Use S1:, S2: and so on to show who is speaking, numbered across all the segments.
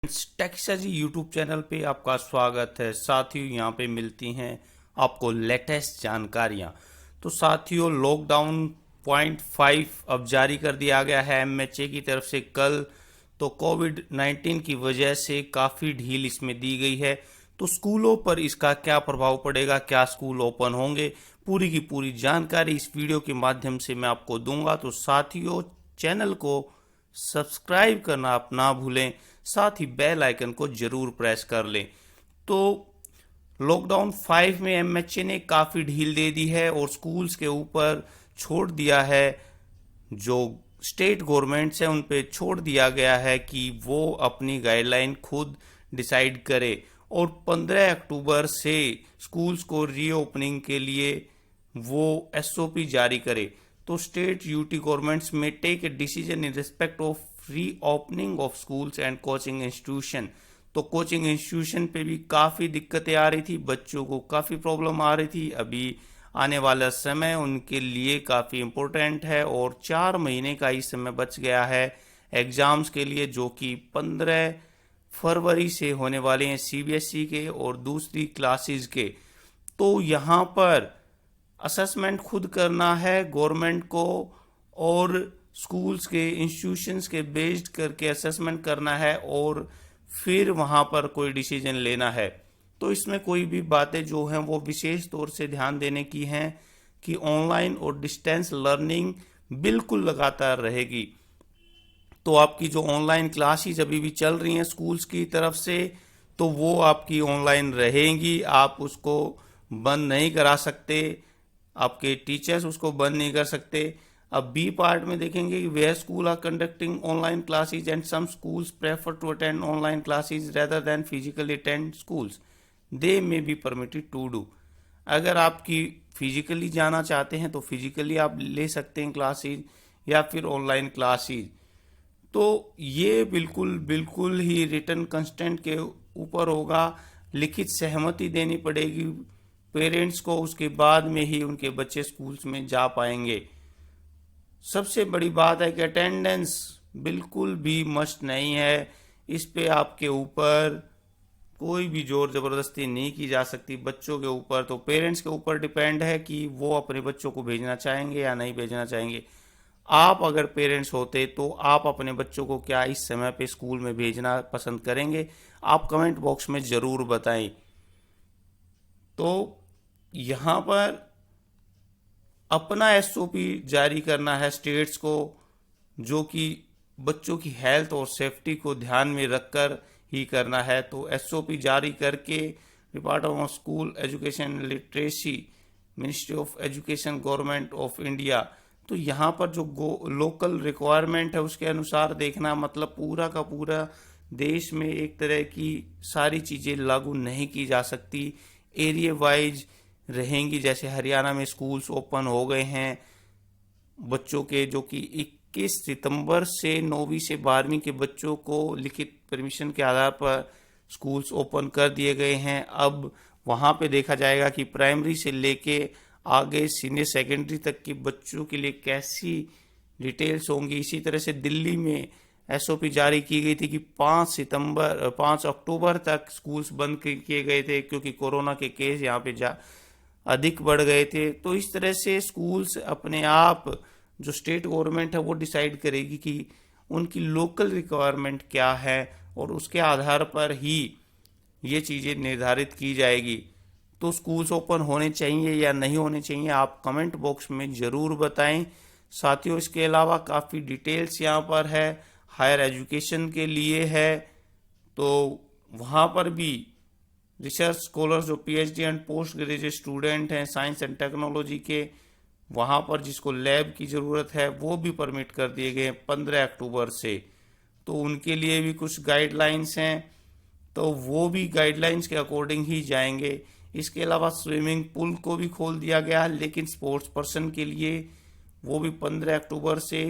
S1: Taxa जी YouTube channel पे आपका स्वागत है। साथियों, यहाँ पे मिलती हैं आपको लेटेस्ट जानकारियाँ। तो साथियों, लॉकडाउन पॉइंट 5 अब जारी कर दिया गया है एमएचए की तरफ से कल। तो कोविड-19 की वजह से काफ़ी ढील इसमें दी गई है। तो स्कूलों पर इसका क्या प्रभाव पड़ेगा, क्या स्कूल ओपन होंगे, पूरी की पूरी जानकारी इस वीडियो के माध्यम से मैं आपको दूंगा। तो साथियों, चैनल को सब्सक्राइब करना आप ना भूलें, साथ ही बेल आइकन को जरूर प्रेस कर लें। तो लॉकडाउन 5 में एमएचए ने काफ़ी ढील दे दी है और स्कूल्स के ऊपर छोड़ दिया है, जो स्टेट गवर्नमेंट्स हैं उन पे छोड़ दिया गया है कि वो अपनी गाइडलाइन खुद डिसाइड करे और 15 अक्टूबर से स्कूल्स को रीओपनिंग के लिए वो एसओपी जारी करे। तो स्टेट यूटी गवर्नमेंट्स में take a decision in respect of reopening of schools and coaching institution. तो कोचिंग इंस्टीट्यूशन पे भी काफ़ी दिक्कतें आ रही थी, बच्चों को काफ़ी प्रॉब्लम आ रही थी। अभी आने वाला समय उनके लिए काफ़ी इम्पोर्टेंट है और 4 महीने का ही समय बच गया है एग्ज़ाम्स के लिए, जो कि 15 फरवरी से होने वाले हैं सीबीएसई के और दूसरी क्लासेस के। तो यहाँ पर असेसमेंट खुद करना है गवर्नमेंट को और स्कूल्स के इंस्टीट्यूशंस के बेस्ड करके असेसमेंट करना है और फिर वहाँ पर कोई डिसीजन लेना है। तो इसमें कोई भी बातें जो हैं वो विशेष तौर से ध्यान देने की हैं कि ऑनलाइन और डिस्टेंस लर्निंग बिल्कुल लगातार रहेगी। तो आपकी जो ऑनलाइन क्लासेस अभी भी चल रही हैं स्कूल्स की तरफ से, तो वो आपकी ऑनलाइन रहेंगी, आप उसको बंद नहीं करा सकते, आपके टीचर्स उसको बंद नहीं कर सकते। अब बी पार्ट में देखेंगे कि where school are conducting online classes and some schools prefer to attend online classes rather than physically attend schools, they may be permitted to do. अगर आपकी फिजिकली जाना चाहते हैं तो फिजिकली आप ले सकते हैं क्लासेस या फिर ऑनलाइन क्लासेस। तो ये बिल्कुल बिल्कुल ही रिटर्न कंस्टेंट के ऊपर होगा, लिखित सहमति देनी पड़ेगी पेरेंट्स को, उसके बाद में ही उनके बच्चे स्कूल्स में जा पाएंगे। सबसे बड़ी बात है कि अटेंडेंस बिल्कुल भी मस्ट नहीं है, इस पे आपके ऊपर कोई भी जोर जबरदस्ती नहीं की जा सकती बच्चों के ऊपर। तो पेरेंट्स के ऊपर डिपेंड है कि वो अपने बच्चों को भेजना चाहेंगे या नहीं भेजना चाहेंगे। आप अगर पेरेंट्स होते तो आप अपने बच्चों को क्या इस समय पे स्कूल में भेजना पसंद करेंगे? आप कमेंट बॉक्स में ज़रूर बताएं। तो यहाँ पर अपना एसओपी जारी करना है स्टेट्स को, जो कि बच्चों की हेल्थ और सेफ्टी को ध्यान में रखकर ही करना है। तो एसओपी जारी करके department of school education literacy, ministry of education, government of India, तो यहाँ पर जो लोकल रिक्वायरमेंट है उसके अनुसार देखना, मतलब पूरा का पूरा देश में एक तरह की सारी चीज़ें लागू नहीं की जा सकती, एरिया वाइज रहेंगी। जैसे हरियाणा में स्कूल्स ओपन हो गए हैं बच्चों के, जो कि 21 सितंबर से 9वीं से 12वीं के बच्चों को लिखित परमिशन के आधार पर स्कूल्स ओपन कर दिए गए हैं। अब वहाँ पे देखा जाएगा कि प्राइमरी से लेके आगे सीनियर सेकेंडरी तक के बच्चों के लिए कैसी डिटेल्स होंगी। इसी तरह से दिल्ली में एसओपी जारी की गई थी कि 5 अक्टूबर तक स्कूल्स बंद किए गए थे क्योंकि कोरोना के केस यहाँ पे अधिक बढ़ गए थे। तो इस तरह से स्कूल्स अपने आप, जो स्टेट गवर्नमेंट है वो डिसाइड करेगी कि उनकी लोकल रिक्वायरमेंट क्या है और उसके आधार पर ही ये चीज़ें निर्धारित की जाएगी। तो स्कूल्स ओपन होने चाहिए या नहीं होने चाहिए, आप कमेंट बॉक्स में ज़रूर बताएं। साथियों, इसके अलावा काफ़ी डिटेल्स यहाँ पर है, हायर एजुकेशन के लिए है। तो वहाँ पर भी रिसर्च स्कॉलर्स जो PhD and post graduate student हैं साइंस एंड टेक्नोलॉजी के, वहाँ पर जिसको लैब की ज़रूरत है वो भी परमिट कर दिए गए 15 अक्टूबर से। तो उनके लिए भी कुछ गाइडलाइंस हैं, तो वो भी गाइडलाइंस के अकॉर्डिंग ही जाएंगे। इसके अलावा स्विमिंग पूल को भी खोल दिया गया है, लेकिन स्पोर्ट्स पर्सन के लिए वो भी 15 अक्टूबर से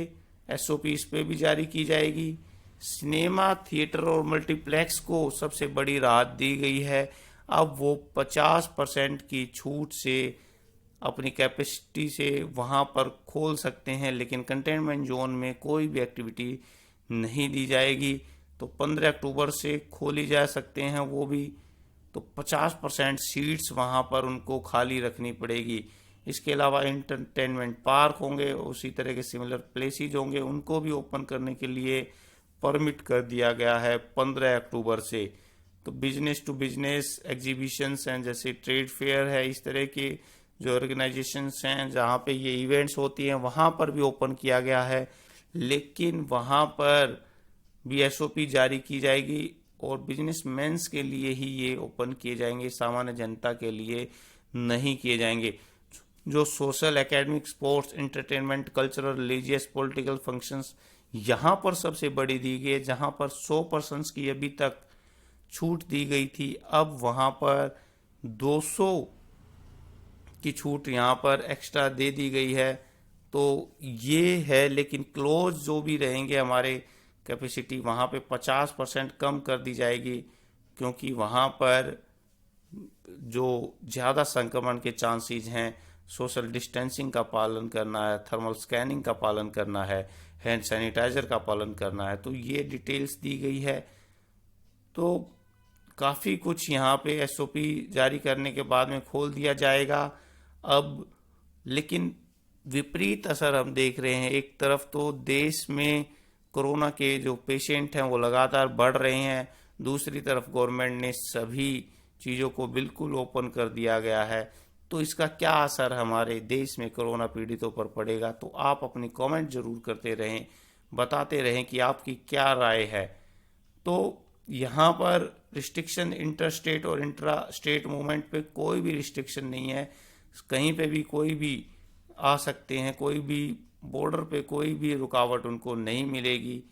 S1: एसओपी इस पे भी जारी की जाएगी। सिनेमा थिएटर और मल्टीप्लेक्स को सबसे बड़ी राहत दी गई है, अब वो 50% की छूट से अपनी कैपेसिटी से वहाँ पर खोल सकते हैं, लेकिन कंटेनमेंट जोन में कोई भी एक्टिविटी नहीं दी जाएगी। तो 15 अक्टूबर से खोली जा सकते हैं वो भी। तो 50% सीट्स वहाँ पर उनको खाली रखनी पड़ेगी। इसके अलावा एंटरटेनमेंट पार्क होंगे, उसी तरह के सिमिलर प्लेसेस होंगे, उनको भी ओपन करने के लिए परमिट कर दिया गया है 15 अक्टूबर से। तो बिजनेस टू बिजनेस एग्जीबिशंस हैं, जैसे ट्रेड फेयर है, इस तरह के जो ऑर्गेनाइजेशंस हैं जहाँ पे ये इवेंट्स होती हैं वहाँ पर भी ओपन किया गया है। लेकिन वहाँ पर भी एसओपी जारी की जाएगी और बिजनेसमैन्स के लिए ही ये ओपन किए जाएंगे, सामान्य जनता के लिए नहीं किए जाएंगे। जो social, academic, sports, entertainment, cultural, religious, political functions यहाँ पर सबसे बड़ी दी गई है। जहाँ पर 100 पर्सन्स की अभी तक छूट दी गई थी, अब वहाँ पर 200 की छूट यहाँ पर एक्स्ट्रा दे दी गई है। तो ये है, लेकिन क्लोज जो भी रहेंगे हमारे कैपेसिटी वहाँ पे 50% कम कर दी जाएगी, क्योंकि वहाँ पर जो ज़्यादा संक्रमण के चांसेस हैं, सोशल डिस्टेंसिंग का पालन करना है, थर्मल स्कैनिंग का पालन करना है, हैंड सैनिटाइजर का पालन करना है। तो ये डिटेल्स दी गई है। तो काफ़ी कुछ यहाँ पे एसओपी जारी करने के बाद में खोल दिया जाएगा अब। लेकिन विपरीत असर हम देख रहे हैं। एक तरफ तो देश में कोरोना के जो पेशेंट हैं वो लगातार बढ़ रहे हैं, दूसरी तरफ गवर्नमेंट ने सभी चीज़ों को बिल्कुल ओपन कर दिया गया है। तो इसका क्या असर हमारे देश में कोरोना पीड़ितों पर पड़ेगा? तो आप अपनी कमेंट जरूर करते रहें, बताते रहें कि आपकी क्या राय है। तो यहाँ पर रिस्ट्रिक्शन इंटर स्टेट और इंट्रा स्टेट मूवमेंट पे कोई भी रिस्ट्रिक्शन नहीं है। कहीं पे भी कोई भी आ सकते हैं, कोई भी बॉर्डर पे कोई भी रुकावट उनको नहीं मिलेगी।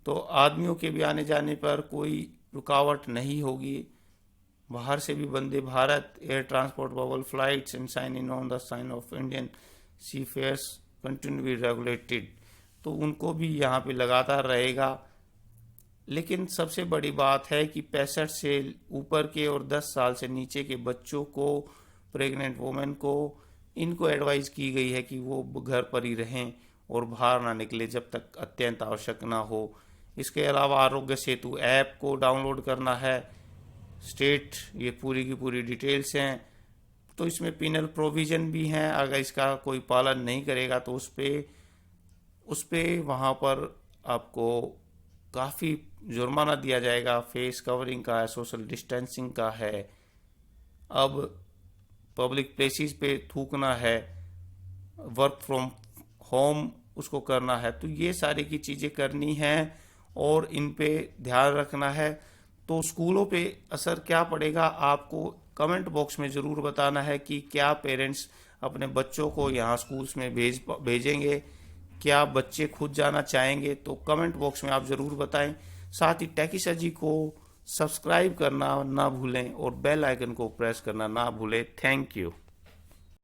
S1: तो आदमियों के भी आने जाने पर कोई रुकावट नहीं होगी। बाहर से भी Vande Bharat, air transport bubble flights and sign in on the sign off Indian sea fares continue be regulated, तो उनको भी यहाँ पे लगातार रहेगा। लेकिन सबसे बड़ी बात है कि 65 से ऊपर के और 10 साल से नीचे के बच्चों को, प्रेग्नेंट वुमेन को, इनको एडवाइस की गई है कि वो घर पर ही रहें और बाहर ना निकले जब तक अत्यंत आवश्यक ना हो। इसके अलावा आरोग्य सेतु ऐप को डाउनलोड करना है। स्टेट, ये पूरी की पूरी डिटेल्स हैं। तो इसमें पिनल प्रोविज़न भी हैं, अगर इसका कोई पालन नहीं करेगा तो उस पे वहाँ पर आपको काफ़ी जुर्माना दिया जाएगा। फेस कवरिंग का है, सोशल डिस्टेंसिंग का है, अब पब्लिक प्लेसेस पे थूकना है, वर्क फ्रॉम होम उसको करना है। तो ये सारी की चीज़ें करनी हैं और इन पे ध्यान रखना है। तो स्कूलों पे असर क्या पड़ेगा, आपको कमेंट बॉक्स में ज़रूर बताना है कि क्या पेरेंट्स अपने बच्चों को यहाँ स्कूल्स में भेजेंगे, क्या बच्चे खुद जाना चाहेंगे? तो कमेंट बॉक्स में आप ज़रूर बताएं। साथ ही टेकी सर जी को सब्सक्राइब करना ना भूलें और बेल आइकन को प्रेस करना ना भूलें। Thank you.